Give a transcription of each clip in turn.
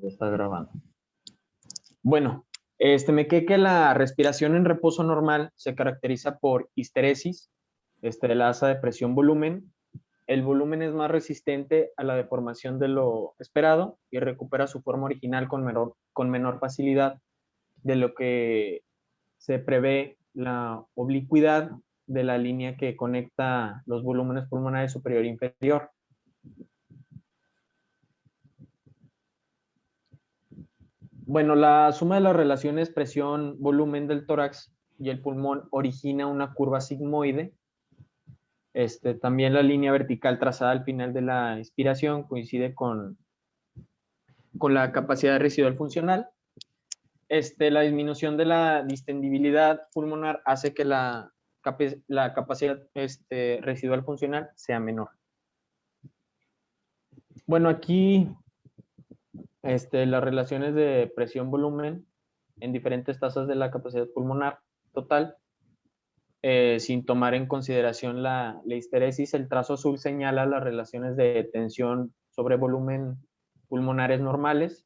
Está grabando. Bueno, me quedé que la respiración en reposo normal se caracteriza por histeresis, la asa de presión-volumen. El volumen es más resistente a la deformación de lo esperado y recupera su forma original con menor facilidad de lo que se prevé la oblicuidad de la línea que conecta los volúmenes pulmonares superior e inferior. Bueno, la suma de las relaciones presión-volumen del tórax y el pulmón origina una curva sigmoide. También la línea vertical trazada al final de la inspiración coincide con la capacidad residual funcional. La disminución de la distendibilidad pulmonar hace que la capacidad residual funcional sea menor. Bueno, aquí las relaciones de presión-volumen en diferentes tasas de la capacidad pulmonar total, sin tomar en consideración la histeresis. El trazo azul señala las relaciones de tensión sobre volumen pulmonares normales.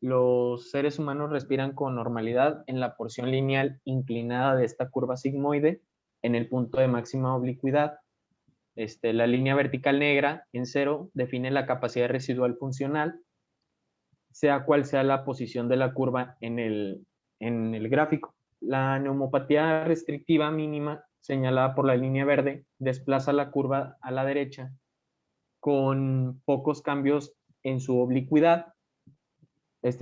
Los seres humanos respiran con normalidad en la porción lineal inclinada de esta curva sigmoide en el punto de máxima oblicuidad. La línea vertical negra en 0 define la capacidad residual funcional, sea cual sea la posición de la curva en el gráfico. La neumopatía restrictiva mínima, señalada por la línea verde, desplaza la curva a la derecha con pocos cambios en su oblicuidad.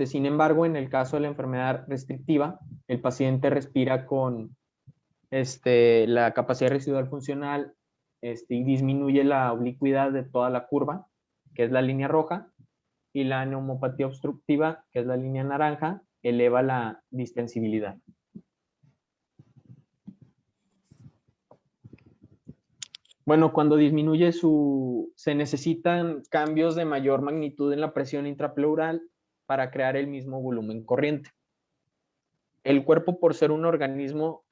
Sin embargo, en el caso de la enfermedad restrictiva, el paciente respira con la capacidad residual funcional y disminuye la oblicuidad de toda la curva, que es la línea roja, y la neumopatía obstructiva, que es la línea naranja, eleva la distensibilidad. Bueno, cuando disminuye se necesitan cambios de mayor magnitud en la presión intrapleural para crear el mismo volumen corriente. El cuerpo, por ser un organismo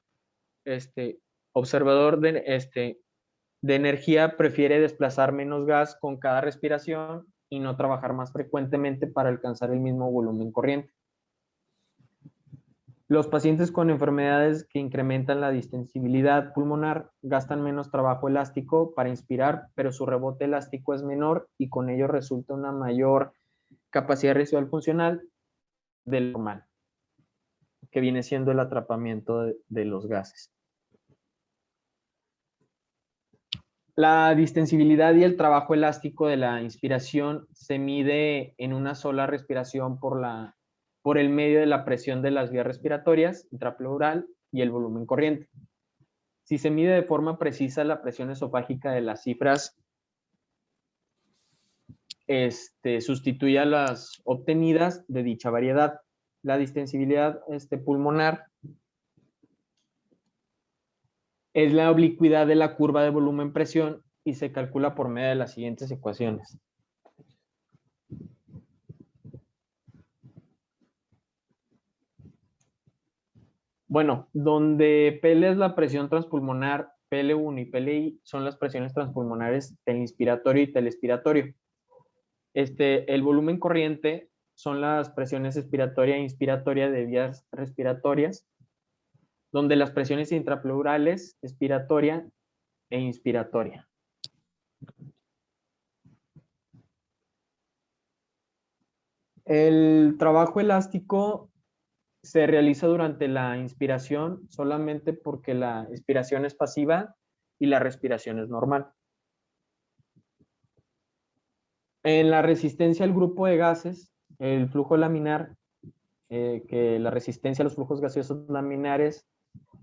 observador de energía, prefiere desplazar menos gas con cada respiración y no trabajar más frecuentemente para alcanzar el mismo volumen corriente. Los pacientes con enfermedades que incrementan la distensibilidad pulmonar gastan menos trabajo elástico para inspirar, pero su rebote elástico es menor y con ello resulta una mayor capacidad residual funcional del normal, que viene siendo el atrapamiento de los gases. La distensibilidad y el trabajo elástico de la inspiración se mide en una sola respiración por el medio de la presión de las vías respiratorias, intrapleural y el volumen corriente. Si se mide de forma precisa la presión esofágica de las cifras, sustituye a las obtenidas de dicha variedad. La distensibilidad pulmonar es la oblicuidad de la curva de volumen-presión y se calcula por medio de las siguientes ecuaciones. Bueno, donde PL es la presión transpulmonar, PL1 y PLI son las presiones transpulmonares telinspiratorio y telespiratorio. El volumen corriente son las presiones expiratoria e inspiratoria de vías respiratorias, donde las presiones intrapleurales, expiratoria e inspiratoria. El trabajo elástico se realiza durante la inspiración solamente porque la expiración es pasiva y la respiración es normal. En la resistencia al grupo de gases, el flujo laminar, que la resistencia a los flujos gaseosos laminares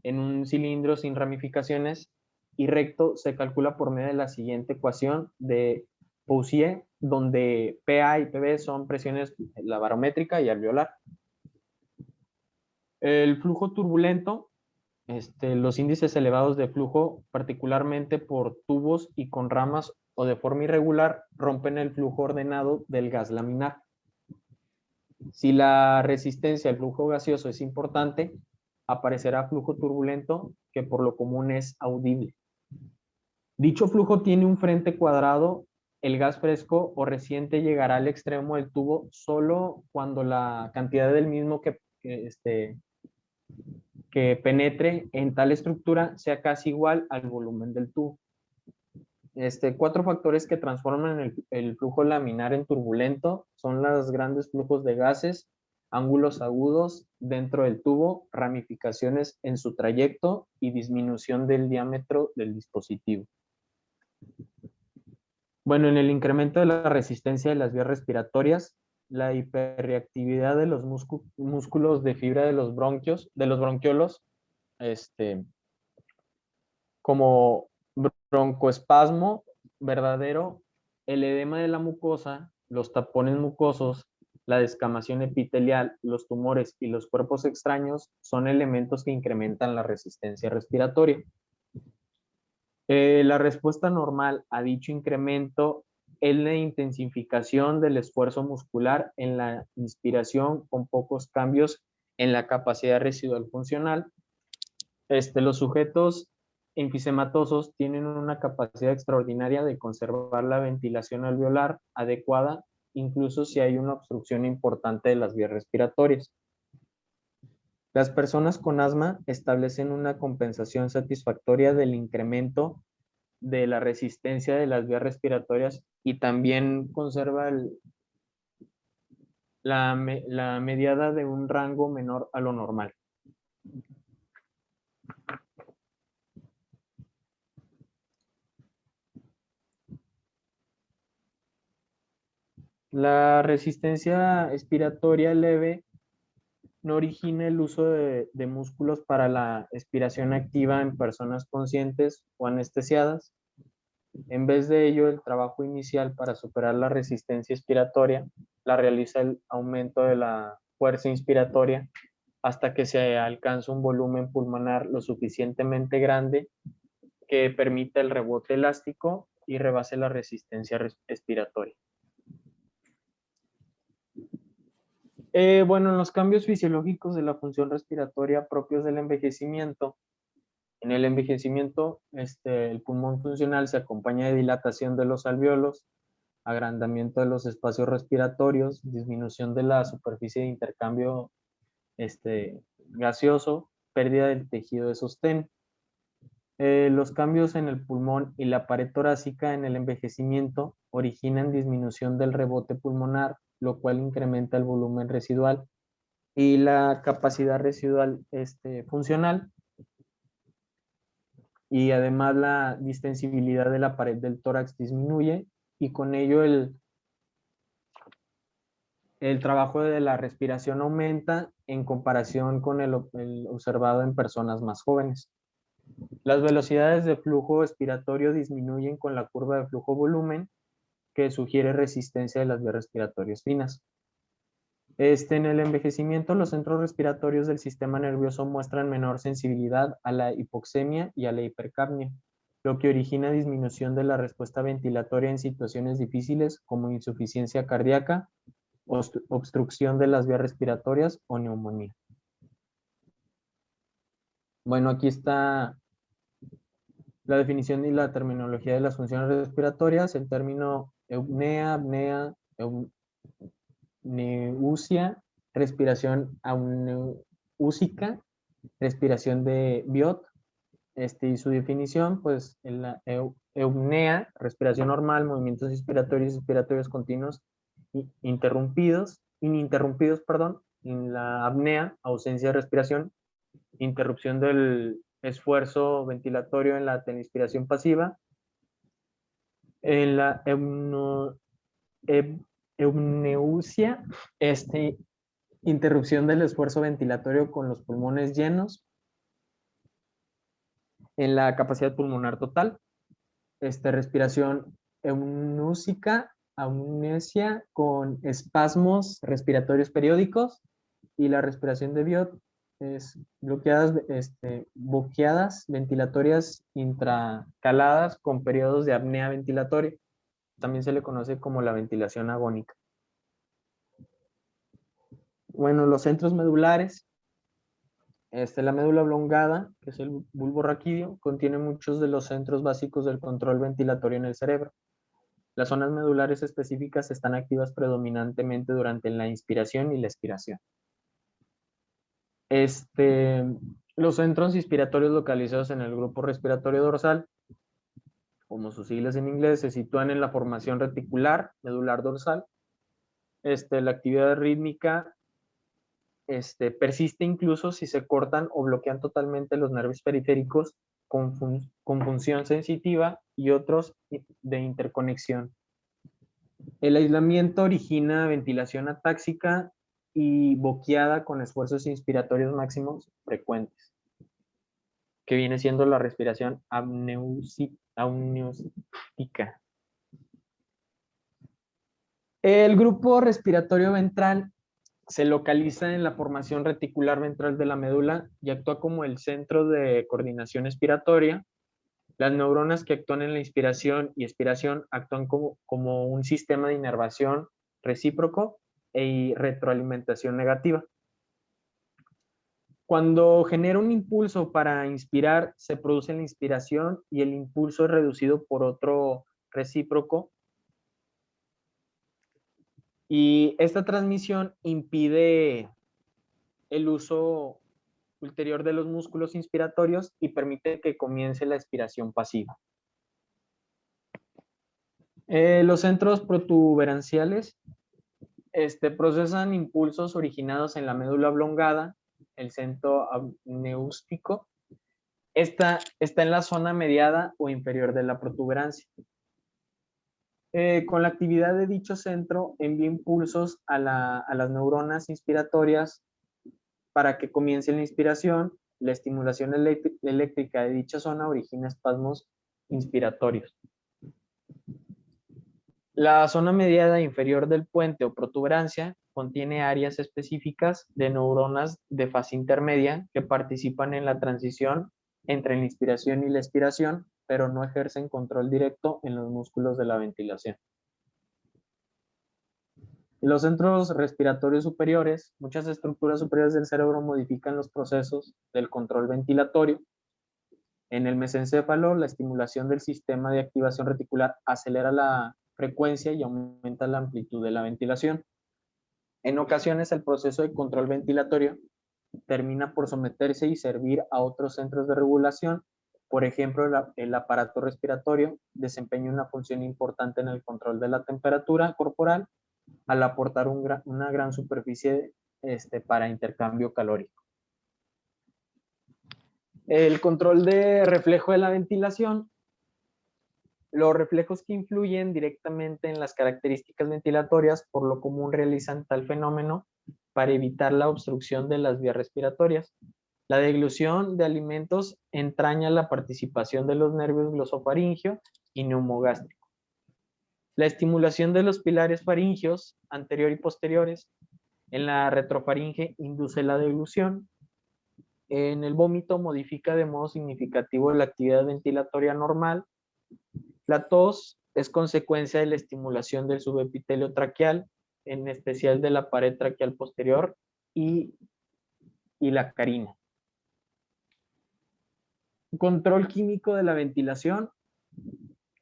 en un cilindro sin ramificaciones y recto se calcula por medio de la siguiente ecuación de Poussier, donde PA y PB son presiones, la barométrica y alveolar. El flujo turbulento, los índices elevados de flujo, particularmente por tubos y con ramas o de forma irregular, rompen el flujo ordenado del gas laminar. Si la resistencia al flujo gaseoso es importante, aparecerá flujo turbulento, que por lo común es audible. Dicho flujo tiene un frente cuadrado el gas fresco o reciente llegará al extremo del tubo solo cuando la cantidad del mismo que penetre en tal estructura sea casi igual al volumen del tubo. Cuatro factores que transforman el flujo laminar en turbulento son los grandes flujos de gases, ángulos agudos dentro del tubo, ramificaciones en su trayecto y disminución del diámetro del dispositivo. Bueno, en el incremento de la resistencia de las vías respiratorias, la hiperreactividad de los músculos de fibra de los bronquiolos, como broncoespasmo verdadero, el edema de la mucosa, los tapones mucosos, la descamación epitelial, los tumores y los cuerpos extraños son elementos que incrementan la resistencia respiratoria. La respuesta normal a dicho incremento es la intensificación del esfuerzo muscular en la inspiración con pocos cambios en la capacidad residual funcional. Los sujetos enfisematosos tienen una capacidad extraordinaria de conservar la ventilación alveolar adecuada, incluso si hay una obstrucción importante de las vías respiratorias. Las personas con asma establecen una compensación satisfactoria del incremento de la resistencia de las vías respiratorias y también conserva la mediada de un rango menor a lo normal. La resistencia expiratoria leve no origina el uso de músculos para la expiración activa en personas conscientes o anestesiadas. En vez de ello, el trabajo inicial para superar la resistencia expiratoria la realiza el aumento de la fuerza inspiratoria hasta que se alcanza un volumen pulmonar lo suficientemente grande que permita el rebote elástico y rebase la resistencia expiratoria. Bueno, en los cambios fisiológicos de la función respiratoria propios del envejecimiento, en el envejecimiento, el pulmón funcional se acompaña de dilatación de los alvéolos, agrandamiento de los espacios respiratorios, disminución de la superficie de intercambio gaseoso, pérdida del tejido de sostén. Los cambios en el pulmón y la pared torácica en el envejecimiento originan disminución del rebote pulmonar, lo cual incrementa el volumen residual y la capacidad residual funcional, y además la distensibilidad de la pared del tórax disminuye y con ello el trabajo de la respiración aumenta en comparación con el observado en personas más jóvenes. Las velocidades de flujo expiratorio disminuyen con la curva de flujo-volumen, que sugiere resistencia de las vías respiratorias finas. En el envejecimiento, los centros respiratorios del sistema nervioso muestran menor sensibilidad a la hipoxemia y a la hipercapnia, lo que origina disminución de la respuesta ventilatoria en situaciones difíciles como insuficiencia cardíaca, obstrucción de las vías respiratorias o neumonía. Bueno, aquí está la definición y la terminología de las funciones respiratorias. El término eupnea, apnea, eupneusia, respiración auneusica, respiración de Biot, y su definición, pues, en la eupnea, respiración normal, movimientos expiratorios continuos ininterrumpidos, perdón. En la apnea, ausencia de respiración, interrupción del esfuerzo ventilatorio en la inspiración pasiva. En la eupneusia, interrupción del esfuerzo ventilatorio con los pulmones llenos. En la capacidad pulmonar total, respiración eunúsica, amnesia con espasmos respiratorios periódicos, y la respiración de Biot es boqueadas ventilatorias intracaladas con periodos de apnea ventilatoria. También se le conoce como la ventilación agónica. Bueno, los centros medulares. La médula oblongada, que es el bulbo raquídeo, contiene muchos de los centros básicos del control ventilatorio en el cerebro. Las zonas medulares específicas están activas predominantemente durante la inspiración y la expiración. Los centros inspiratorios localizados en el grupo respiratorio dorsal, como sus siglas en inglés, se sitúan en la formación reticular, medular dorsal. La actividad rítmica persiste incluso si se cortan o bloquean totalmente los nervios periféricos con función sensitiva y otros de interconexión. El aislamiento origina ventilación atáxica y boqueada con esfuerzos inspiratorios máximos frecuentes, que viene siendo la respiración amniótica. El grupo respiratorio ventral se localiza en la formación reticular ventral de la médula y actúa como el centro de coordinación expiratoria. Las neuronas que actúan en la inspiración y expiración actúan como un sistema de inervación recíproco y retroalimentación negativa. Cuando genera un impulso para inspirar, se produce la inspiración y el impulso es reducido por otro recíproco. Y esta transmisión impide el uso ulterior de los músculos inspiratorios y permite que comience la expiración pasiva. Los centros protuberanciales procesan impulsos originados en la médula oblongada, el centro amniótico. Está en la zona mediada o inferior de la protuberancia. Con la actividad de dicho centro envía impulsos a las neuronas inspiratorias para que comience la inspiración. La estimulación eléctrica de dicha zona origina espasmos inspiratorios. La zona mediada inferior del puente o protuberancia contiene áreas específicas de neuronas de fase intermedia que participan en la transición entre la inspiración y la expiración, pero no ejercen control directo en los músculos de la ventilación. En los centros respiratorios superiores, muchas estructuras superiores del cerebro modifican los procesos del control ventilatorio. En el mesencéfalo, la estimulación del sistema de activación reticular acelera la frecuencia y aumenta la amplitud de la ventilación. En ocasiones, el proceso de control ventilatorio termina por someterse y servir a otros centros de regulación. Por ejemplo, el aparato respiratorio desempeña una función importante en el control de la temperatura corporal al aportar una gran superficie para intercambio calórico. El control de reflejo de la ventilación. Los reflejos que influyen directamente en las características ventilatorias por lo común realizan tal fenómeno para evitar la obstrucción de las vías respiratorias. La deglución de alimentos entraña la participación de los nervios glosofaringeo y neumogástrico. La estimulación de los pilares faringeos anterior y posteriores en la retrofaringe induce la deglución. En el vómito modifica de modo significativo la actividad ventilatoria normal. La tos es consecuencia de la estimulación del subepitelio traqueal, en especial de la pared traqueal posterior y la carina. Control químico de la ventilación.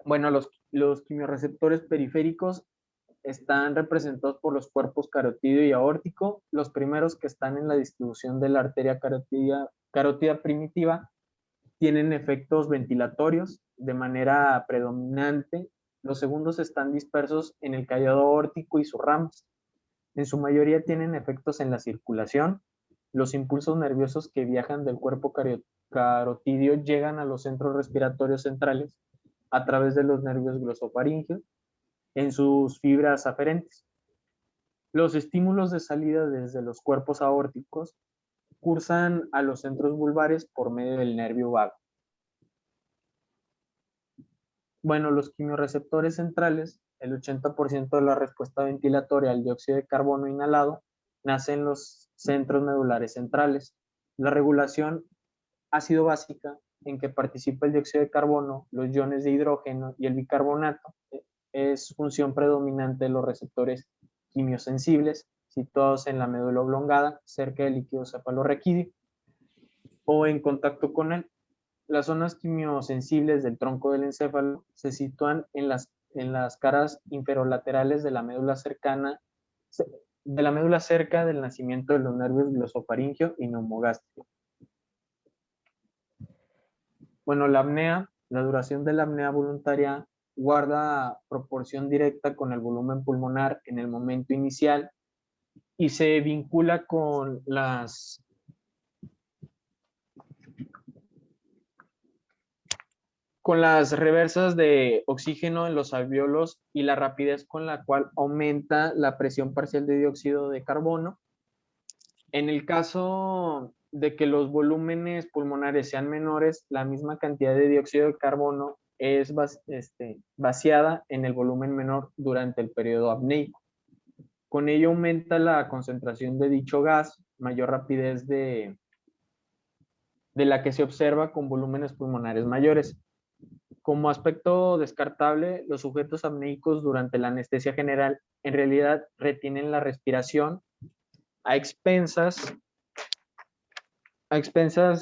Bueno, los quimiorreceptores periféricos están representados por los cuerpos carotídeo y aórtico. Los primeros, que están en la distribución de la arteria carótida primitiva, tienen efectos ventilatorios de manera predominante. Los segundos están dispersos en el callado aórtico y sus ramas. En su mayoría tienen efectos en la circulación. Los impulsos nerviosos que viajan del cuerpo carotídeo llegan a los centros respiratorios centrales a través de los nervios glosofaríngeos en sus fibras aferentes. Los estímulos de salida desde los cuerpos aórticos cursan a los centros vulvares por medio del nervio vago. Bueno, los quimiorreceptores centrales, el 80% de la respuesta ventilatoria al dióxido de carbono inhalado nace en los centros medulares centrales. La regulación ha sido básica en que participa el dióxido de carbono, los iones de hidrógeno y el bicarbonato. Es función predominante de los receptores quimiosensibles situados en la médula oblongada, cerca del líquido cefalorraquídeo o en contacto con él. Las zonas quimiosensibles del tronco del encéfalo se sitúan en las en las caras inferolaterales de la médula cercana, de la médula cerca del nacimiento de los nervios glosofaringeo y neumogástrico. Bueno, la apnea, la duración de la apnea voluntaria guarda proporción directa con el volumen pulmonar en el momento inicial y se vincula con las reversas de oxígeno en los alvéolos y la rapidez con la cual aumenta la presión parcial de dióxido de carbono. En el caso de que los volúmenes pulmonares sean menores, la misma cantidad de dióxido de carbono es vaciada en el volumen menor durante el periodo apneico. Con ello aumenta la concentración de dicho gas, mayor rapidez de la que se observa con volúmenes pulmonares mayores. Como aspecto descartable, los sujetos apneicos durante la anestesia general en realidad retienen la respiración a expensas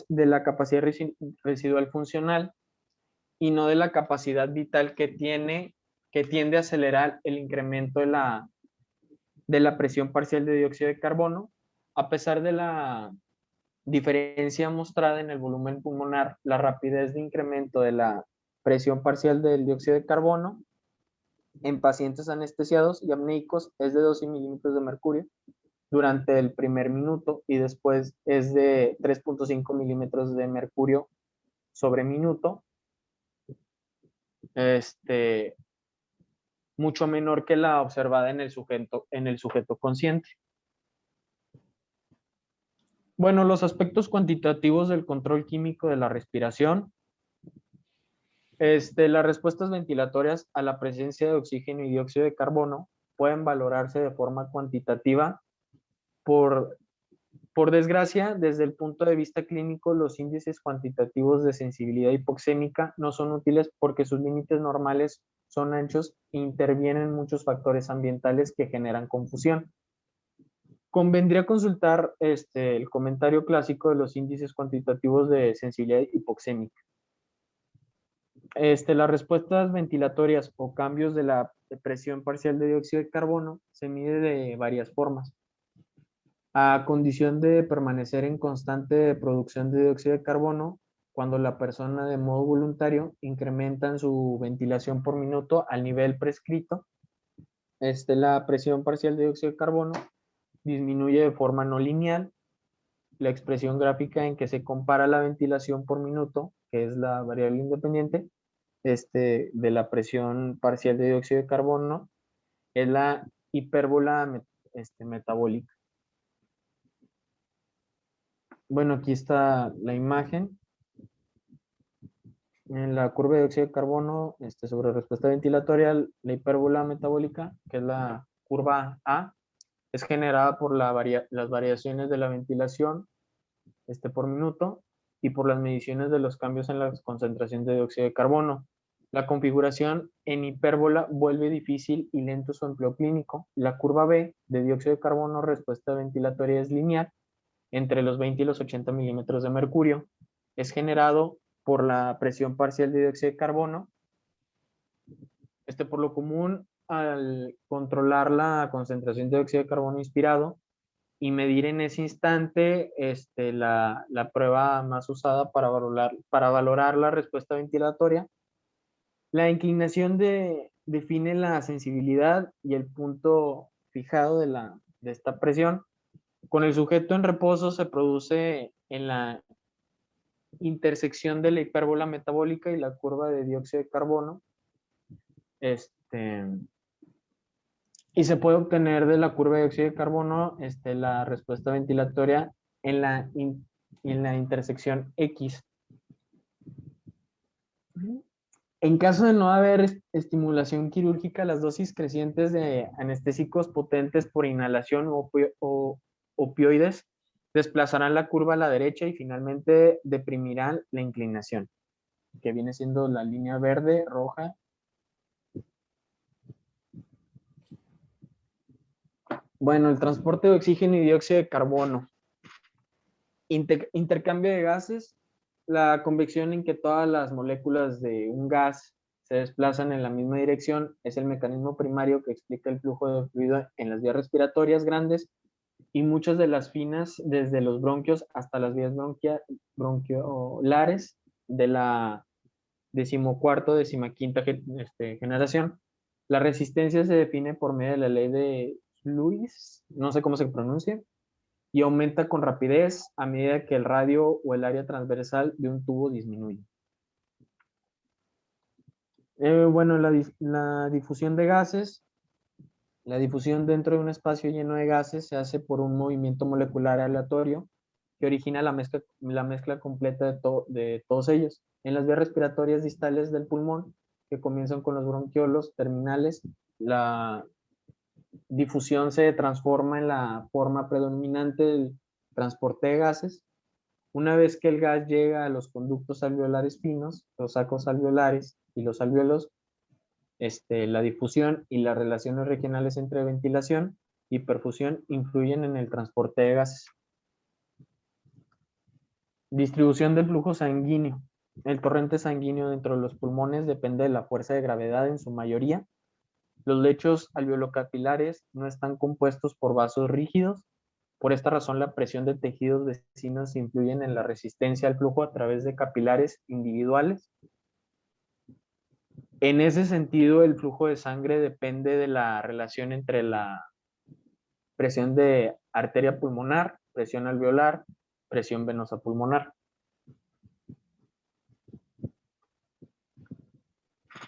de la capacidad residual funcional y no de la capacidad vital que tiende a acelerar el incremento de la presión parcial de dióxido de carbono, a pesar de la diferencia mostrada en el volumen pulmonar, la rapidez de incremento de la presión parcial del dióxido de carbono en pacientes anestesiados y apneicos es de 12 milímetros de mercurio durante el primer minuto y después es de 3.5 milímetros de mercurio sobre minuto, mucho menor que la observada en el sujeto consciente. Bueno, los aspectos cuantitativos del control químico de la respiración. Las respuestas ventilatorias a la presencia de oxígeno y dióxido de carbono pueden valorarse de forma cuantitativa. Por desgracia, desde el punto de vista clínico, los índices cuantitativos de sensibilidad hipoxémica no son útiles porque sus límites normales son anchos e intervienen muchos factores ambientales que generan confusión. Convendría consultar el comentario clásico de los índices cuantitativos de sensibilidad hipoxémica. Las respuestas ventilatorias o cambios de la presión parcial de dióxido de carbono se mide de varias formas. A condición de permanecer en constante producción de dióxido de carbono, cuando la persona de modo voluntario incrementa su ventilación por minuto al nivel prescrito, la presión parcial de dióxido de carbono disminuye de forma no lineal. La expresión gráfica en que se compara la ventilación por minuto, que es la variable independiente, de la presión parcial de dióxido de carbono, es la hipérbola metabólica. Bueno, aquí está la imagen. En la curva de dióxido de carbono, sobre respuesta ventilatoria, la hipérbola metabólica, que es la curva A, es generada por las variaciones de la ventilación por minuto y por las mediciones de los cambios en la concentración de dióxido de carbono. La configuración en hipérbola vuelve difícil y lento su empleo clínico. La curva B de dióxido de carbono respuesta ventilatoria es lineal entre los 20 y los 80 milímetros de mercurio. Es generado por la presión parcial de dióxido de carbono. Por lo común, al controlar la concentración de dióxido de carbono inspirado y medir en ese instante la prueba más usada para valorar la respuesta ventilatoria. La inclinación define la sensibilidad y el punto fijado de esta presión. Con el sujeto en reposo se produce en la intersección de la hipérbola metabólica y la curva de dióxido de carbono. Y se puede obtener de la curva de dióxido de carbono la respuesta ventilatoria en la intersección X. En caso de no haber estimulación quirúrgica, las dosis crecientes de anestésicos potentes por inhalación o opioides desplazarán la curva a la derecha y finalmente deprimirán la inclinación, que viene siendo la línea verde, roja. Bueno, el transporte de oxígeno y dióxido de carbono. Intercambio de gases. La convección en que todas las moléculas de un gas se desplazan en la misma dirección es el mecanismo primario que explica el flujo de fluido en las vías respiratorias grandes y muchas de las finas, desde los bronquios hasta las vías bronquiolares de la decimaquinta generación. La resistencia se define por medio de la ley de Lewis, no sé cómo se pronuncia, y aumenta con rapidez a medida que el radio o el área transversal de un tubo disminuye. Bueno, la difusión de gases. La difusión dentro de un espacio lleno de gases se hace por un movimiento molecular aleatorio que origina la mezcla completa de todos ellos. En las vías respiratorias distales del pulmón, que comienzan con los bronquiolos terminales, la difusión se transforma en la forma predominante del transporte de gases. Una vez que el gas llega a los conductos alveolares finos, los sacos alveolares y los alvéolos, la difusión y las relaciones regionales entre ventilación y perfusión influyen en el transporte de gases. Distribución del flujo sanguíneo. El torrente sanguíneo dentro de los pulmones depende de la fuerza de gravedad en su mayoría. Los lechos alveolocapilares no están compuestos por vasos rígidos. Por esta razón, la presión de tejidos vecinos influyen en la resistencia al flujo a través de capilares individuales. En ese sentido, el flujo de sangre depende de la relación entre la presión de arteria pulmonar, presión alveolar, presión venosa pulmonar.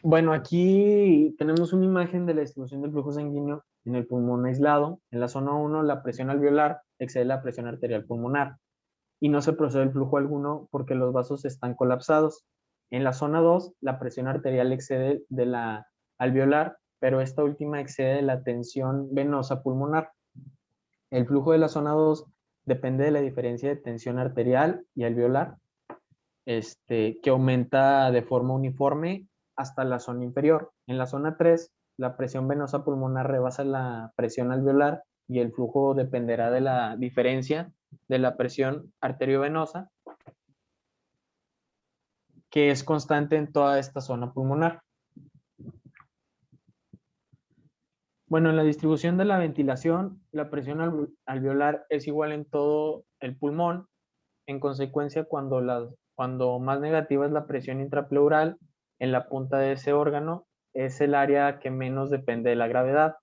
Bueno, aquí tenemos una imagen de la distribución del flujo sanguíneo en el pulmón aislado. En la zona 1, la presión alveolar excede la presión arterial pulmonar y no se procede el flujo alguno porque los vasos están colapsados. En la zona 2, la presión arterial excede de la alveolar, pero esta última excede de la tensión venosa pulmonar. El flujo de la zona 2 depende de la diferencia de tensión arterial y alveolar, que aumenta de forma uniforme hasta la zona inferior. En la zona 3, la presión venosa pulmonar rebasa la presión alveolar y el flujo dependerá de la diferencia de la presión arteriovenosa, que es constante en toda esta zona pulmonar. Bueno, en la distribución de la ventilación, la presión alveolar es igual en todo el pulmón. En consecuencia, cuando más negativa es la presión intrapleural en la punta de ese órgano, es el área que menos depende de la gravedad.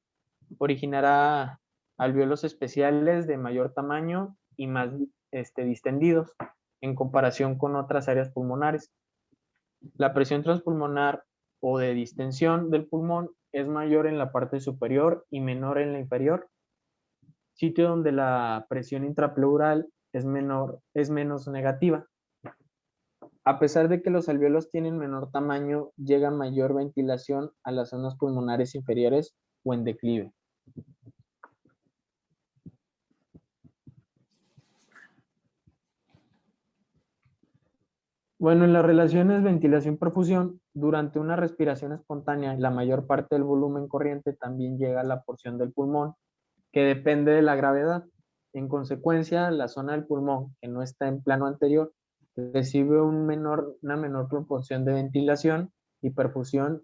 Originará alvéolos especiales de mayor tamaño y más distendidos en comparación con otras áreas pulmonares. La presión transpulmonar o de distensión del pulmón es mayor en la parte superior y menor en la inferior, sitio donde la presión intrapleural es menos negativa. A pesar de que los alvéolos tienen menor tamaño, llega mayor ventilación a las zonas pulmonares inferiores o en declive. Bueno, en las relaciones ventilación-perfusión, durante una respiración espontánea, la mayor parte del volumen corriente también llega a la porción del pulmón, que depende de la gravedad. En consecuencia, la zona del pulmón, que no está en plano anterior, recibe una menor proporción de ventilación y perfusión,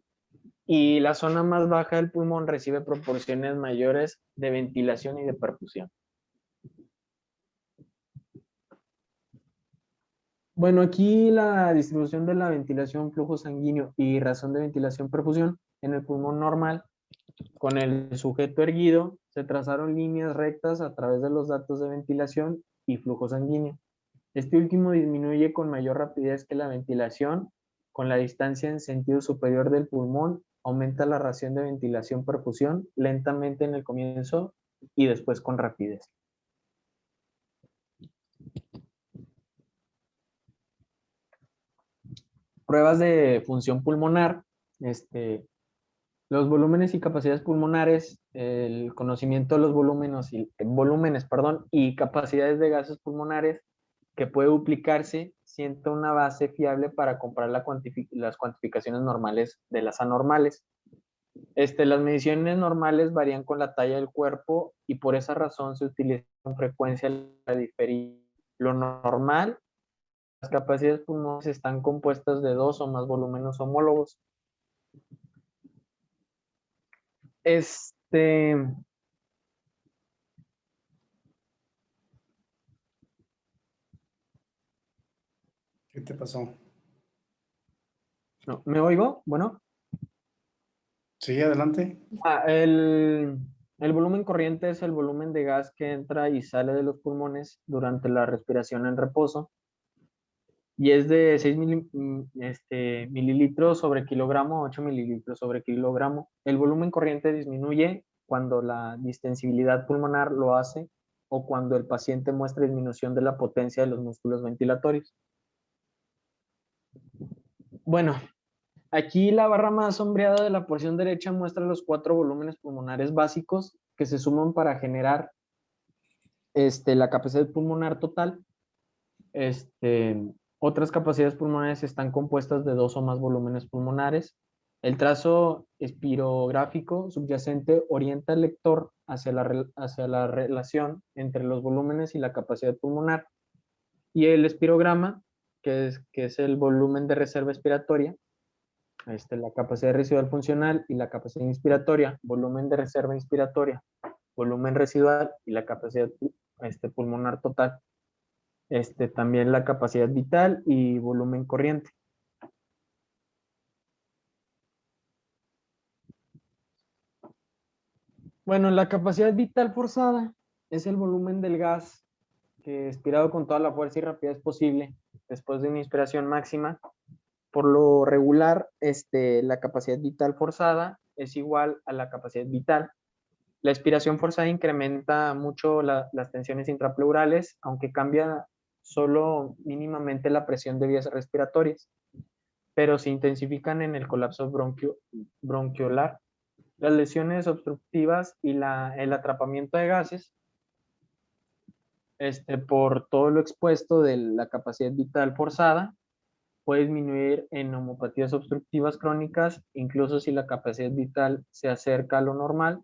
y la zona más baja del pulmón recibe proporciones mayores de ventilación y de perfusión. Bueno, aquí la distribución de la ventilación, flujo sanguíneo y razón de ventilación-perfusión en el pulmón normal, con el sujeto erguido, se trazaron líneas rectas a través de los datos de ventilación y flujo sanguíneo. Este último disminuye con mayor rapidez que la ventilación. Con la distancia en sentido superior del pulmón, aumenta la ración de ventilación-perfusión lentamente en el comienzo y después con rapidez. Pruebas de función pulmonar. Los volúmenes y capacidades pulmonares, el conocimiento de los volúmenes y capacidades de gases pulmonares que puede duplicarse, sienta una base fiable para comparar las cuantificaciones normales de las anormales. Las mediciones normales varían con la talla del cuerpo y por esa razón se utiliza con frecuencia la diferencia. Lo normal, las capacidades pulmonares están compuestas de dos o más volúmenes homólogos. Este, ¿Qué te pasó? no, ¿me oigo? Bueno. Sí, adelante. El volumen corriente es el volumen de gas que entra y sale de los pulmones durante la respiración en reposo y es de 6 mililitros sobre kilogramo, 8 mililitros sobre kilogramo. El volumen corriente disminuye cuando la distensibilidad pulmonar lo hace o cuando el paciente muestra disminución de la potencia de los músculos ventilatorios. Bueno, aquí la barra más sombreada de la porción derecha muestra los 4 volúmenes pulmonares básicos que se suman para generar la capacidad pulmonar total. Este, Otras capacidades pulmonares están compuestas de 2 o más volúmenes pulmonares. El trazo espirográfico subyacente orienta al lector hacia la relación entre los volúmenes y la capacidad pulmonar. Y el espirograma, que es el volumen de reserva expiratoria, la capacidad residual funcional y la capacidad inspiratoria, volumen de reserva inspiratoria, volumen residual y la capacidad pulmonar total. También la capacidad vital y volumen corriente. Bueno, la capacidad vital forzada es el volumen del gas que expirado con toda la fuerza y rapidez posible después de una inspiración máxima. Por lo regular, la capacidad vital forzada es igual a la capacidad vital. La expiración forzada incrementa mucho las tensiones intrapleurales, aunque cambia solo mínimamente la presión de vías respiratorias, pero se intensifican en el colapso bronquiolar. Las lesiones obstructivas y el atrapamiento de gases, por todo lo expuesto de la capacidad vital forzada, puede disminuir en neumopatías obstructivas crónicas, incluso si la capacidad vital se acerca a lo normal,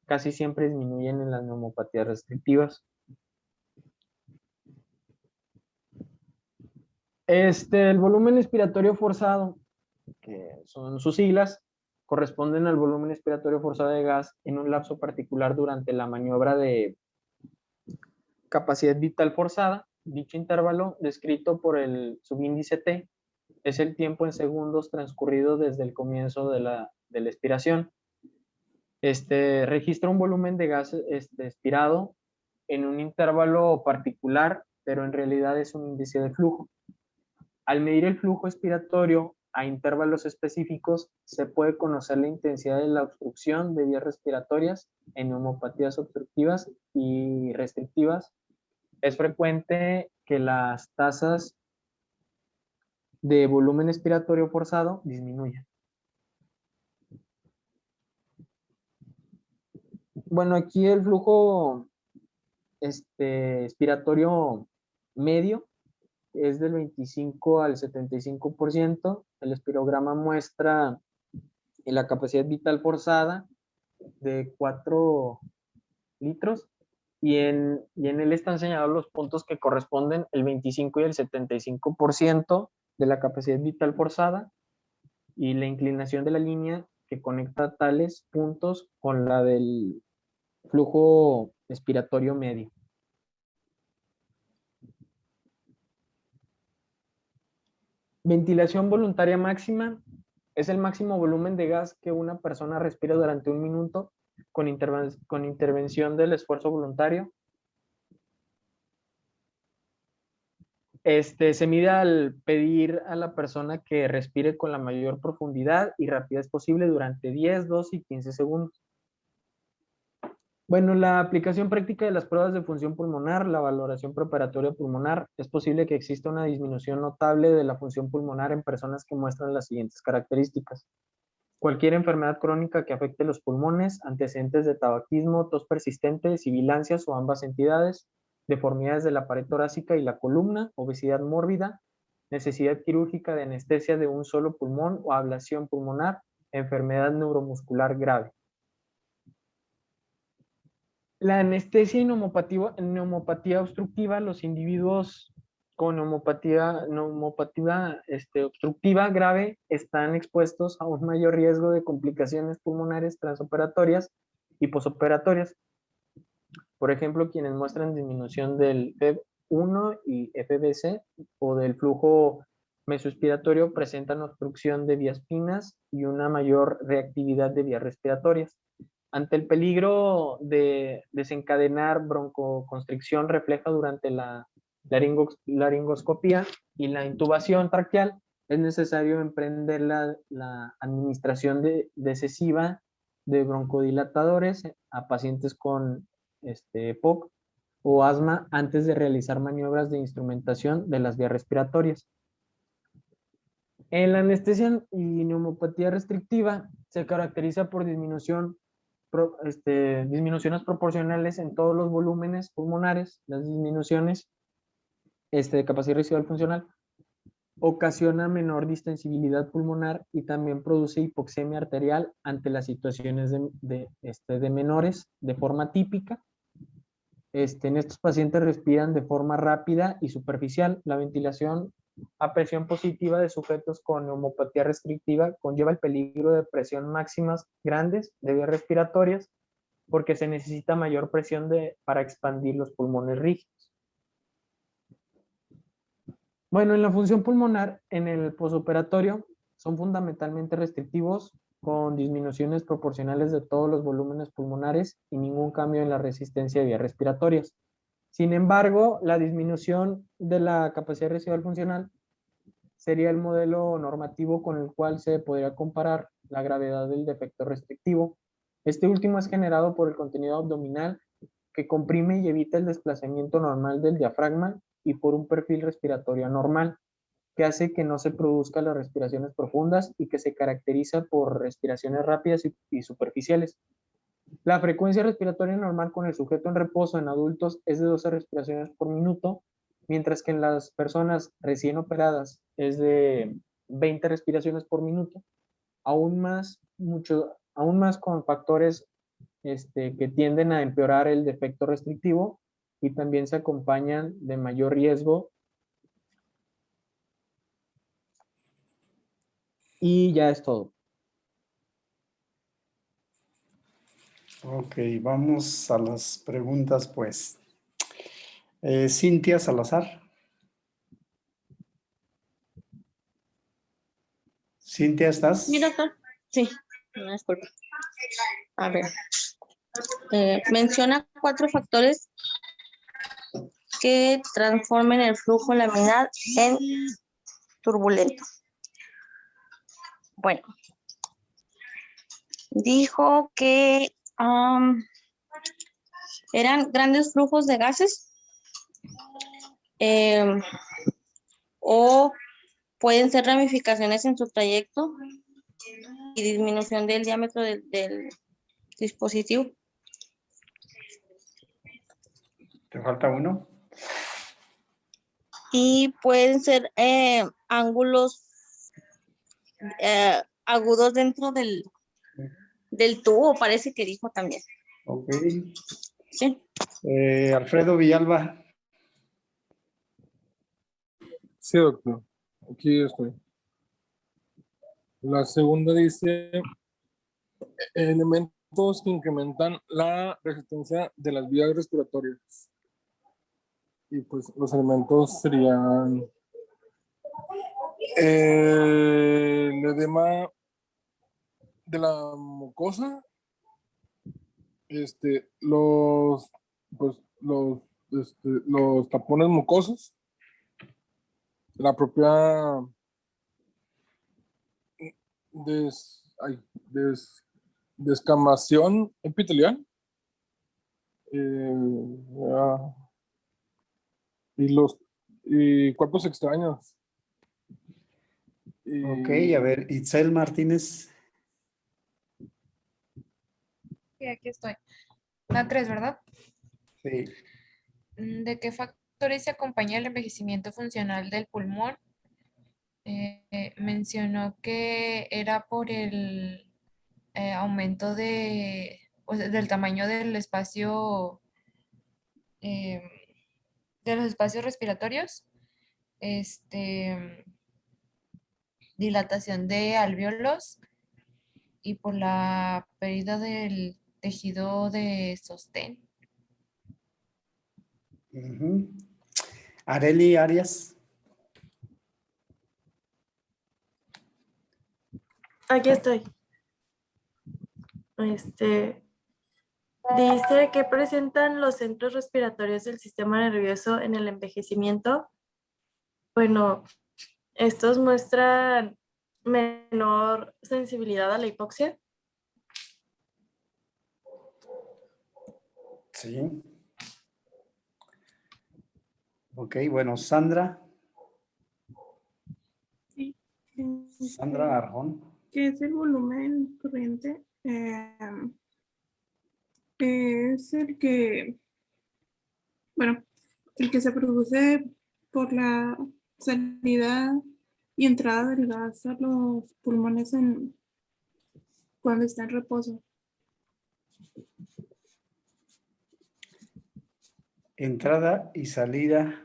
casi siempre disminuyen en las neumopatías restrictivas. El volumen expiratorio forzado, que son sus siglas, corresponden al volumen expiratorio forzado de gas en un lapso particular durante la maniobra de capacidad vital forzada. Dicho intervalo, descrito por el subíndice T, es el tiempo en segundos transcurrido desde el comienzo de la expiración. Registra un volumen de gas expirado en un intervalo particular, pero en realidad es un índice de flujo. Al medir el flujo expiratorio a intervalos específicos, se puede conocer la intensidad de la obstrucción de vías respiratorias en neumopatías obstructivas y restrictivas. Es frecuente que las tasas de volumen expiratorio forzado disminuyan. Bueno, aquí el flujo expiratorio medio es del 25 al 75%. El espirograma muestra la capacidad vital forzada de 4 litros y en él están señalados los puntos que corresponden el 25 y el 75% de la capacidad vital forzada y la inclinación de la línea que conecta tales puntos con la del flujo expiratorio medio. Ventilación voluntaria máxima es el máximo volumen de gas que una persona respira durante un minuto con intervención del esfuerzo voluntario. Se mide al pedir a la persona que respire con la mayor profundidad y rapidez posible durante 10, 2 y 15 segundos. Bueno, la aplicación práctica de las pruebas de función pulmonar, la valoración preparatoria pulmonar, es posible que exista una disminución notable de la función pulmonar en personas que muestran las siguientes características. Cualquier enfermedad crónica que afecte los pulmones, antecedentes de tabaquismo, tos persistente, sibilancias o ambas entidades, deformidades de la pared torácica y la columna, obesidad mórbida, necesidad quirúrgica de anestesia de un solo pulmón o ablación pulmonar, enfermedad neuromuscular grave. La anestesia y neumopatía obstructiva, los individuos con neumopatía obstructiva grave están expuestos a un mayor riesgo de complicaciones pulmonares transoperatorias y posoperatorias. Por ejemplo, quienes muestran disminución del FEV1 y FBC o del flujo mesoinspiratorio presentan obstrucción de vías pinas y una mayor reactividad de vías respiratorias. Ante el peligro de desencadenar broncoconstricción refleja durante la laringoscopía y la intubación traqueal, es necesario emprender la administración decisiva de broncodilatadores a pacientes con POC o asma antes de realizar maniobras de instrumentación de las vías respiratorias. En la anestesia y neumopatía restrictiva se caracteriza por disminuciones proporcionales en todos los volúmenes pulmonares. Las disminuciones de capacidad residual funcional ocasiona menor distensibilidad pulmonar y también produce hipoxemia arterial ante las situaciones de menores de forma típica. En estos pacientes respiran de forma rápida y superficial. La ventilación a presión positiva de sujetos con neumopatía restrictiva conlleva el peligro de presión máximas grandes de vías respiratorias porque se necesita mayor presión para expandir los pulmones rígidos. Bueno, en la función pulmonar, en el posoperatorio, son fundamentalmente restrictivos con disminuciones proporcionales de todos los volúmenes pulmonares y ningún cambio en la resistencia de vías respiratorias. Sin embargo, la disminución de la capacidad residual funcional sería el modelo normativo con el cual se podría comparar la gravedad del defecto restrictivo. Este último es generado por el contenido abdominal que comprime y evita el desplazamiento normal del diafragma y por un perfil respiratorio anormal, que hace que no se produzcan las respiraciones profundas y que se caracteriza por respiraciones rápidas y superficiales. La frecuencia respiratoria normal con el sujeto en reposo en adultos es de 12 respiraciones por minuto, mientras que en las personas recién operadas es de 20 respiraciones por minuto, aún más con factores que tienden a empeorar el defecto restrictivo y también se acompañan de mayor riesgo. Y ya es todo. Ok, vamos a las preguntas, pues. Cintia Salazar. Cintia, ¿estás? Sí, doctor. Sí, no, disculpa. A ver. Menciona 4 factores que transformen el flujo laminar en turbulento. Bueno, dijo que eran grandes flujos de gases o pueden ser ramificaciones en su trayecto y disminución del diámetro del dispositivo. ¿Te falta uno? Y pueden ser ángulos agudos dentro del tubo, parece que dijo también. Ok. Sí. Alfredo Villalba. Sí, doctor. Aquí estoy. La segunda dice elementos que incrementan la resistencia de las vías respiratorias. Y pues los elementos serían el edema de la mucosa, los tapones mucosos, la propia descamación epitelial y cuerpos extraños. Ok, a ver, Itzel Martínez. Sí, aquí estoy. La 3, ¿verdad? Sí. ¿De qué factores se acompaña el envejecimiento funcional del pulmón? Mencionó que era por el aumento del tamaño del espacio, de los espacios respiratorios dilatación de alvéolos y por la pérdida del tejido de sostén. Ujú. Areli Arias. Aquí estoy. Dice que presentan los centros respiratorios del sistema nervioso en el envejecimiento. Bueno, estos muestran menor sensibilidad a la hipoxia. Sí. Ok, bueno, Sandra. Sí. Sandra Arjón. Que es el volumen corriente. Es el que, bueno, el que se produce por la salida y entrada del gas a los pulmones cuando está en reposo. Entrada y salida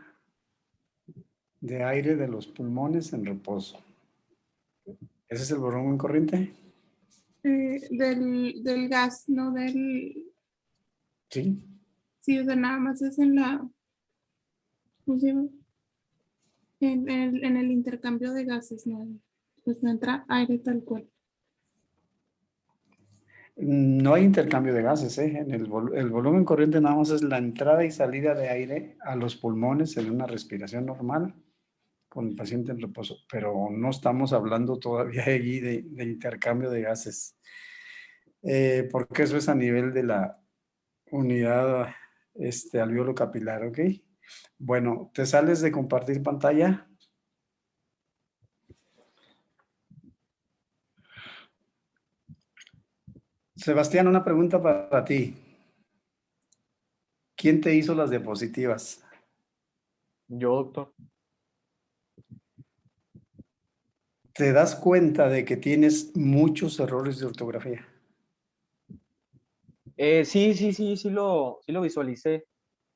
de aire de los pulmones en reposo. ¿Ese es el volumen corriente? Del gas, no del... Sí. Sí, o sea, nada más es en la... ¿cómo se llama? En el intercambio de gases, ¿no? Pues no entra aire tal cual. No hay intercambio de gases, ¿eh? El volumen corriente nada más es la entrada y salida de aire a los pulmones en una respiración normal con el paciente en reposo, pero no estamos hablando todavía allí de intercambio de gases, porque eso es a nivel de la unidad alveolo capilar, ¿ok? Bueno, ¿te sales de compartir pantalla? Sebastián, una pregunta para ti. ¿Quién te hizo las diapositivas? Yo, doctor. ¿Te das cuenta de que tienes muchos errores de ortografía? Sí lo visualicé.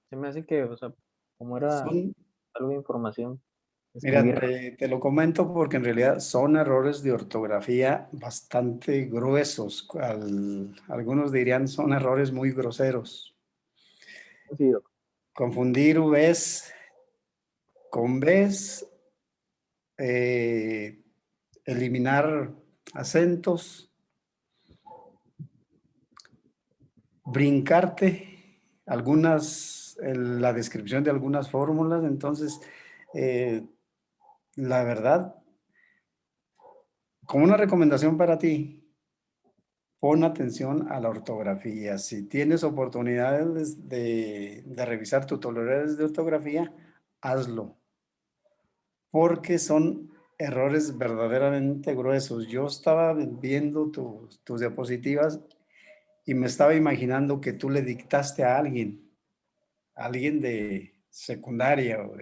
Se me hace que, o sea, como era Son, algo de información, mira, escribir. te lo comento porque en realidad son errores de ortografía bastante gruesos. Algunos dirían son errores muy groseros. Sí, doctor. Confundir Vs con Bs, eliminar acentos, brincarte la descripción de algunas fórmulas. Entonces, la verdad, como una recomendación para ti, pon atención a la ortografía. Si tienes oportunidades de revisar tutoriales de ortografía, hazlo, porque son errores verdaderamente gruesos. Yo estaba viendo tus diapositivas y me estaba imaginando que tú le dictaste a alguien de secundaria o de